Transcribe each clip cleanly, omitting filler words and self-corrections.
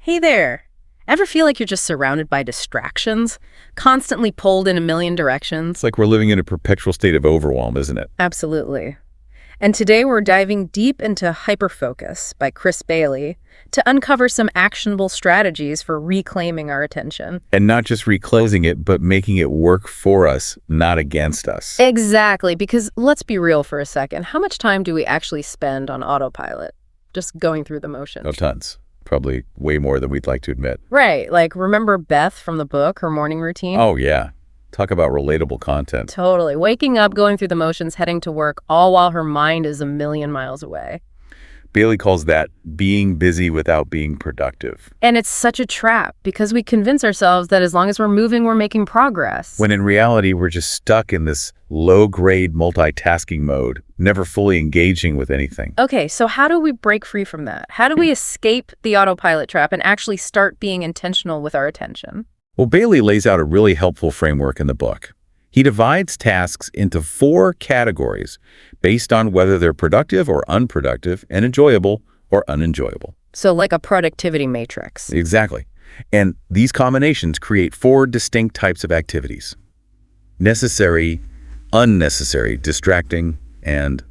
Hey there. Ever feel like you're just surrounded by distractions, constantly pulled in a million directions? It's like we're living in a perpetual state of overwhelm, isn't it? Absolutely. And today we're diving deep into Hyperfocus by Chris Bailey to uncover some actionable strategies for reclaiming our attention. And not just reclosing it, but making it work for us, not against us. Exactly, because let's be real for a second. How much time do we actually spend on autopilot? Just going through the motions. Oh, tons. Probably way more than we'd like to admit. Right, like remember Beth from the book, her morning routine? Oh, yeah. Talk about relatable content. Totally. Waking up, going through the motions, heading to work, all while her mind is a million miles away. Bailey calls that being busy without being productive. And it's such a trap because we convince ourselves that as long as we're moving, we're making progress. When in reality, we're just stuck in this low-grade multitasking mode, never fully engaging with anything. Okay, so how do we break free from that? How do we escape the autopilot trap and actually start being intentional with our attention? Well, Bailey lays out a really helpful framework in the book. He divides tasks into 4 categories based on whether they're productive or unproductive and enjoyable or unenjoyable. So like a productivity matrix. Exactly. And these combinations create 4 distinct types of activities: necessary, unnecessary, distracting, and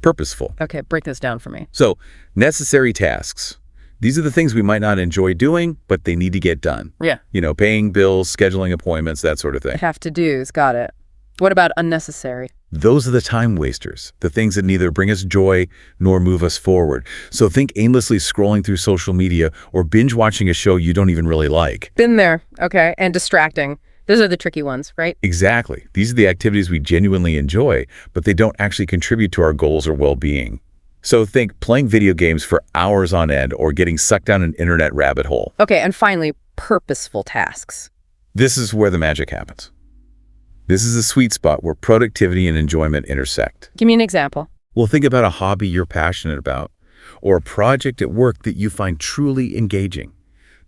purposeful. Okay, break this down for me. So, necessary tasks. These are the things we might not enjoy doing, but they need to get done. Yeah. You know, paying bills, scheduling appointments, that sort of thing. Have-to-dos, got it. What about unnecessary? Those are the time wasters, the things that neither bring us joy nor move us forward. So think aimlessly scrolling through social media or binge watching a show you don't even really like. Been there, okay, and distracting. Those are the tricky ones, right? Exactly. These are the activities we genuinely enjoy, but they don't actually contribute to our goals or well-being. So think playing video games for hours on end or getting sucked down an internet rabbit hole. Okay, and finally, purposeful tasks. This is where the magic happens. This is the sweet spot where productivity and enjoyment intersect. Give me an example. Well, think about a hobby you're passionate about or a project at work that you find truly engaging.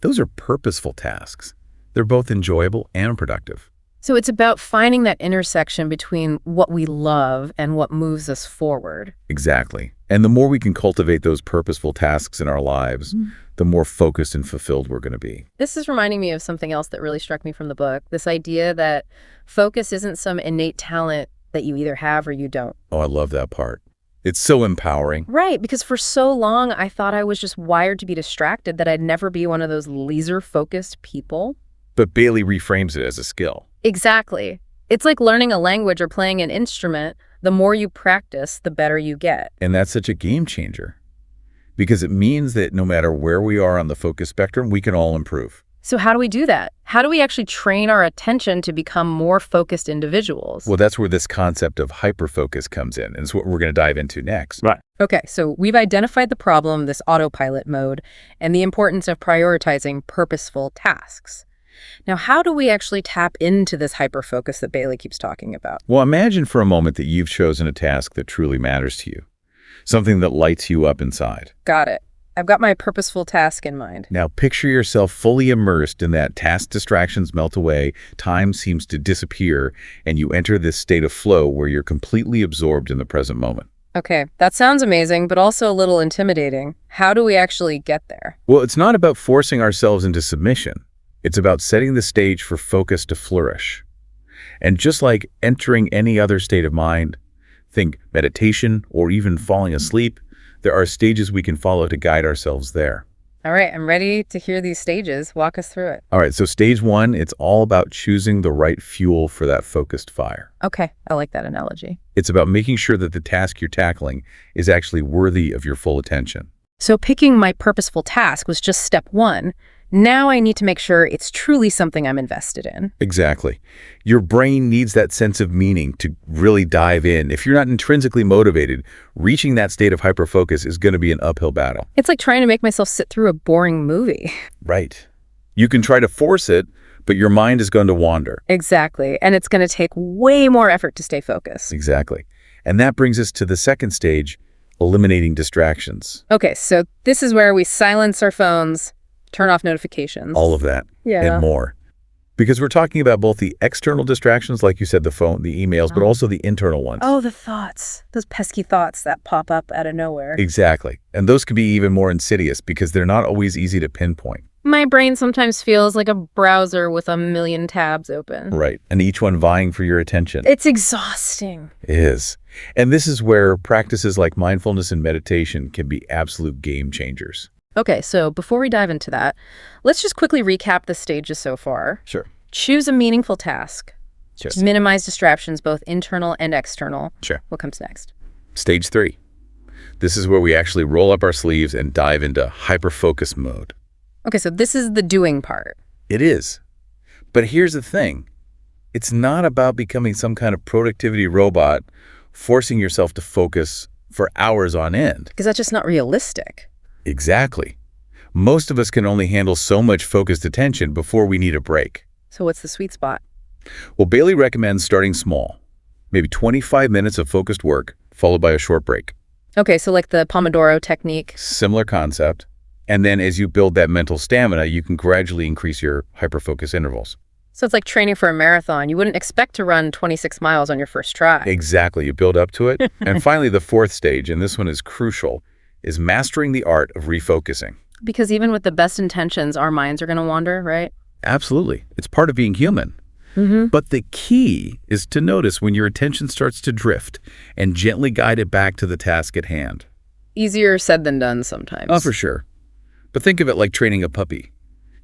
Those are purposeful tasks. They're both enjoyable and productive. So it's about finding that intersection between what we love and what moves us forward. Exactly. And the more we can cultivate those purposeful tasks in our lives, the more focused and fulfilled we're going to be. This is reminding me of something else that really struck me from the book, this idea that focus isn't some innate talent that you either have or you don't. Oh, I love that part. It's so empowering. Right, because for so long, I thought I was just wired to be distracted, that I'd never be one of those laser-focused people. But Bailey reframes it as a skill. Exactly. It's like learning a language or playing an instrument. The more you practice, the better you get. And that's such a game changer because it means that no matter where we are on the focus spectrum, we can all improve. So how do we do that? How do we actually train our attention to become more focused individuals? Well, that's where this concept of hyperfocus comes in, and it's what we're going to dive into next. Right. Okay, so we've identified the problem, this autopilot mode, and the importance of prioritizing purposeful tasks. Now, how do we actually tap into this hyperfocus that Bailey keeps talking about? Well, imagine for a moment that you've chosen a task that truly matters to you, something that lights you up inside. Got it. I've got my purposeful task in mind. Now, picture yourself fully immersed in that task. Distractions melt away, time seems to disappear, and you enter this state of flow where you're completely absorbed in the present moment. Okay, that sounds amazing, but also a little intimidating. How do we actually get there? Well, it's not about forcing ourselves into submission. It's about setting the stage for focus to flourish. And just like entering any other state of mind, think meditation or even falling asleep, there are stages we can follow to guide ourselves there. All right, I'm ready to hear these stages. Walk us through it. All right, so stage 1, it's all about choosing the right fuel for that focused fire. Okay, I like that analogy. It's about making sure that the task you're tackling is actually worthy of your full attention. So picking my purposeful task was just step 1. Now I need to make sure it's truly something I'm invested in. Exactly. Your brain needs that sense of meaning to really dive in. If you're not intrinsically motivated, reaching that state of hyperfocus is going to be an uphill battle. It's like trying to make myself sit through a boring movie. Right. You can try to force it, but your mind is going to wander. Exactly. And it's going to take way more effort to stay focused. Exactly. And that brings us to the second stage, eliminating distractions. Okay, so this is where we silence our phones, turn off notifications. All of that and more. Because we're talking about both the external distractions, like you said, the phone, the emails, but also the internal ones. Oh, the thoughts. Those pesky thoughts that pop up out of nowhere. Exactly. And those can be even more insidious because they're not always easy to pinpoint. My brain sometimes feels like a browser with a million tabs open. Right. And each one vying for your attention. It's exhausting. It is. And this is where practices like mindfulness and meditation can be absolute game changers. Okay, so before we dive into that, let's just quickly recap the stages so far. Sure. Choose a meaningful task. Sure. Minimize distractions, both internal and external. Sure. What comes next? Stage 3. This is where we actually roll up our sleeves and dive into hyperfocus mode. Okay, so this is the doing part. It is. But here's the thing. It's not about becoming some kind of productivity robot, forcing yourself to focus for hours on end. Because that's just not realistic. Exactly. Most of us can only handle so much focused attention before we need a break. So what's the sweet spot? Well, Bailey recommends starting small, maybe 25 minutes of focused work, followed by a short break. Okay, so like the Pomodoro technique. Similar concept. And then as you build that mental stamina, you can gradually increase your hyperfocus intervals. So it's like training for a marathon. You wouldn't expect to run 26 miles on your first try. Exactly. You build up to it. And finally, the fourth stage, and this one is crucial, is mastering the art of refocusing. Because even with the best intentions, our minds are going to wander, right? Absolutely. It's part of being human. But the key is to notice when your attention starts to drift and gently guide it back to the task at hand. Easier said than done sometimes. Oh, for sure. But think of it like training a puppy.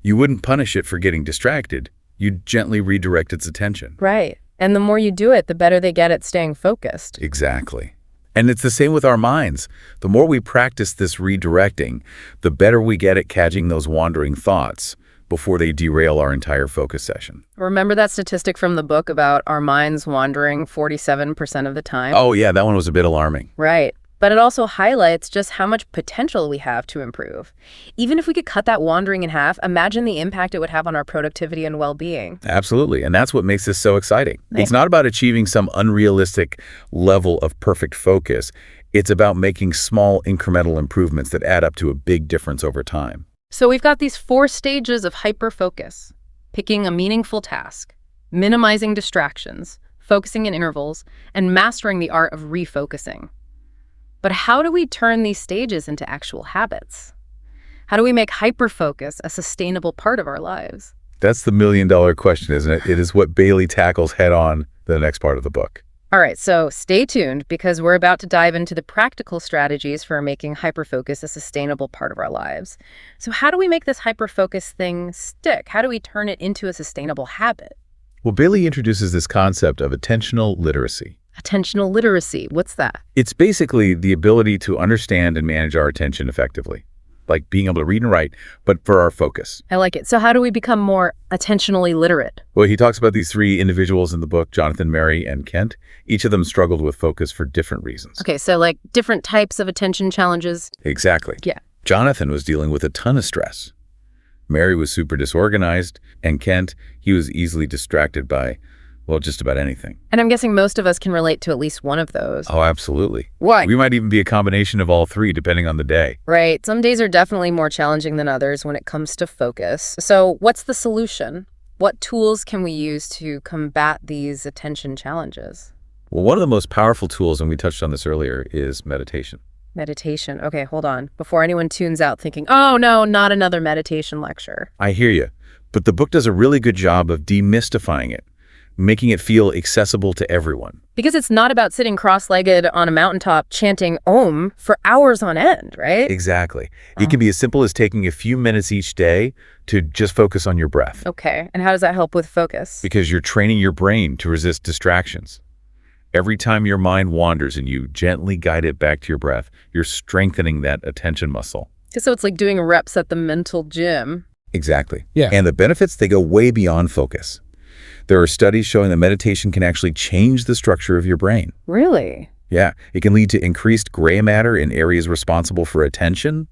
You wouldn't punish it for getting distracted. You'd gently redirect its attention. Right. And the more you do it, the better they get at staying focused. Exactly. And it's the same with our minds. The more we practice this redirecting, the better we get at catching those wandering thoughts before they derail our entire focus session. Remember that statistic from the book about our minds wandering 47% of the time? Oh, yeah, that one was a bit alarming. Right. But it also highlights just how much potential we have to improve. Even if we could cut that wandering in half, imagine the impact it would have on our productivity and well-being. Absolutely. And that's what makes this so exciting. Nice. It's not about achieving some unrealistic level of perfect focus. It's about making small incremental improvements that add up to a big difference over time. So we've got these 4 stages of hyperfocus: picking a meaningful task, minimizing distractions, focusing in intervals, and mastering the art of refocusing. But how do we turn these stages into actual habits? How do we make hyperfocus a sustainable part of our lives? That's the million-dollar question, isn't it? It is what Bailey tackles head-on in the next part of the book. All right, so stay tuned because we're about to dive into the practical strategies for making hyperfocus a sustainable part of our lives. So how do we make this hyperfocus thing stick? How do we turn it into a sustainable habit? Well, Bailey introduces this concept of attentional literacy. Attentional literacy, what's that? It's basically the ability to understand and manage our attention effectively, like being able to read and write, but for our focus. I like it. So how do we become more attentionally literate? Well, he talks about these 3 individuals in the book, Jonathan, Mary, and Kent. Each of them struggled with focus for different reasons. Okay, so like different types of attention challenges. Exactly. Yeah. Jonathan was dealing with a ton of stress. Mary was super disorganized, and Kent, he was easily distracted by, well, just about anything. And I'm guessing most of us can relate to at least one of those. Oh, absolutely. Why? We might even be a combination of all 3, depending on the day. Right. Some days are definitely more challenging than others when it comes to focus. So what's the solution? What tools can we use to combat these attention challenges? Well, one of the most powerful tools, and we touched on this earlier, is meditation. Meditation. Okay, hold on. Before anyone tunes out thinking, oh no, not another meditation lecture. I hear you. But the book does a really good job of demystifying it, making it feel accessible to everyone. Because it's not about sitting cross-legged on a mountaintop chanting Om for hours on end, right? Exactly. It can be as simple as taking a few minutes each day to just focus on your breath. Okay, and how does that help with focus? Because you're training your brain to resist distractions. Every time your mind wanders and you gently guide it back to your breath, you're strengthening that attention muscle. So it's like doing reps at the mental gym. Exactly. Yeah. And the benefits, they go way beyond focus. There are studies showing that meditation can actually change the structure of your brain. Really? Yeah, it can lead to increased gray matter in areas responsible for attention,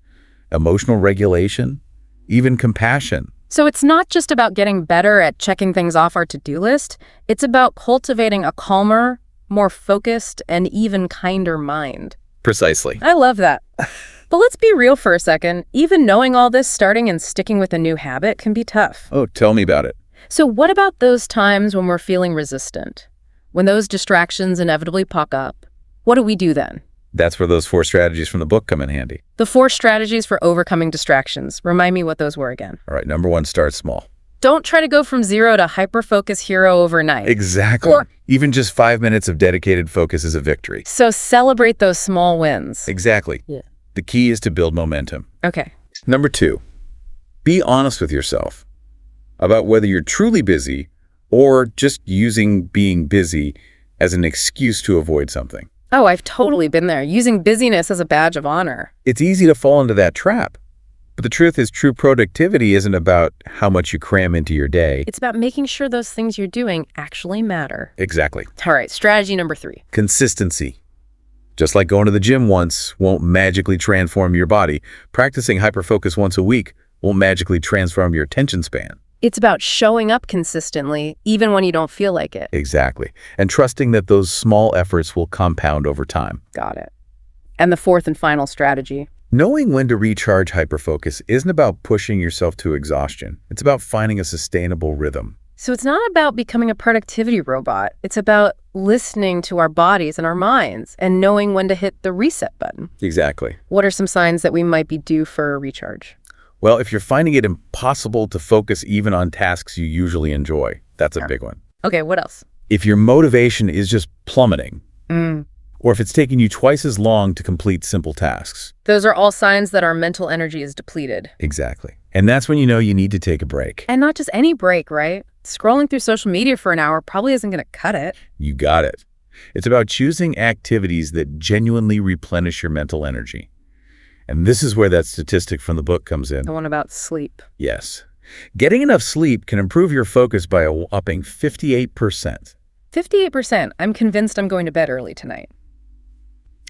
emotional regulation, even compassion. So it's not just about getting better at checking things off our to-do list. It's about cultivating a calmer, more focused, and even kinder mind. Precisely. I love that. But let's be real for a second. Even knowing all this, starting and sticking with a new habit can be tough. Oh, tell me about it. So what about those times when we're feeling resistant? When those distractions inevitably pop up, what do we do then? That's where those 4 strategies from the book come in handy. The 4 strategies for overcoming distractions. Remind me what those were again. All right, number 1, start small. Don't try to go from 0 to hyper-focus hero overnight. Exactly. Even just 5 minutes of dedicated focus is a victory. So celebrate those small wins. Exactly. Yeah. The key is to build momentum. Okay. Number 2, be honest with yourself about whether you're truly busy or just using being busy as an excuse to avoid something. Oh, I've totally been there, using busyness as a badge of honor. It's easy to fall into that trap. But the truth is, true productivity isn't about how much you cram into your day. It's about making sure those things you're doing actually matter. Exactly. All right, strategy number 3. Consistency. Just like going to the gym once won't magically transform your body, practicing hyperfocus once a week won't magically transform your attention span. It's about showing up consistently, even when you don't feel like it. Exactly. And trusting that those small efforts will compound over time. Got it. And the 4th and final strategy. Knowing when to recharge hyperfocus isn't about pushing yourself to exhaustion. It's about finding a sustainable rhythm. So it's not about becoming a productivity robot. It's about listening to our bodies and our minds and knowing when to hit the reset button. Exactly. What are some signs that we might be due for a recharge? Well, if you're finding it impossible to focus even on tasks you usually enjoy, that's a big one. Okay, what else? If your motivation is just plummeting, or if it's taking you twice as long to complete simple tasks. Those are all signs that our mental energy is depleted. Exactly. And that's when you know you need to take a break. And not just any break, right? Scrolling through social media for an hour probably isn't going to cut it. You got it. It's about choosing activities that genuinely replenish your mental energy. And this is where that statistic from the book comes in. The one about sleep. Yes. Getting enough sleep can improve your focus by a whopping 58%. 58%. I'm convinced I'm going to bed early tonight.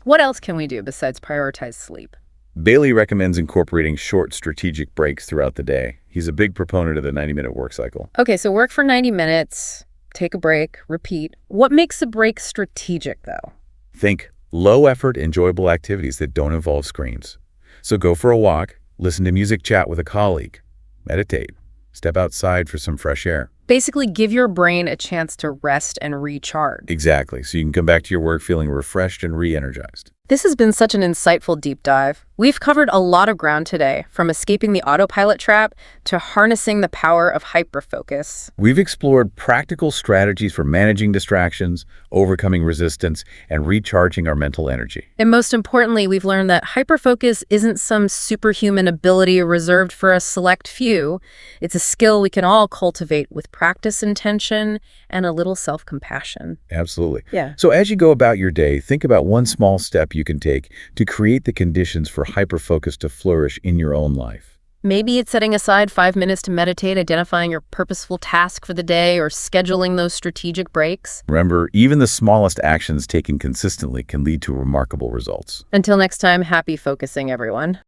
What else can we do besides prioritize sleep? Bailey recommends incorporating short strategic breaks throughout the day. He's a big proponent of the 90-minute work cycle. Okay, so work for 90 minutes, take a break, repeat. What makes a break strategic, though? Think low-effort, enjoyable activities that don't involve screens. So go for a walk, listen to music, chat with a colleague, meditate, step outside for some fresh air. Basically, give your brain a chance to rest and recharge. Exactly, so you can come back to your work feeling refreshed and re-energized. This has been such an insightful deep dive. We've covered a lot of ground today, from escaping the autopilot trap to harnessing the power of hyperfocus. We've explored practical strategies for managing distractions, overcoming resistance, and recharging our mental energy. And most importantly, we've learned that hyperfocus isn't some superhuman ability reserved for a select few. It's a skill we can all cultivate with practice, intention, and a little self-compassion. Absolutely. Yeah. So as you go about your day, think about one small step you can take to create the conditions for hyperfocus to flourish in your own life. Maybe it's setting aside 5 minutes to meditate, identifying your purposeful task for the day, or scheduling those strategic breaks. Remember, even the smallest actions taken consistently can lead to remarkable results. Until next time, happy focusing, everyone.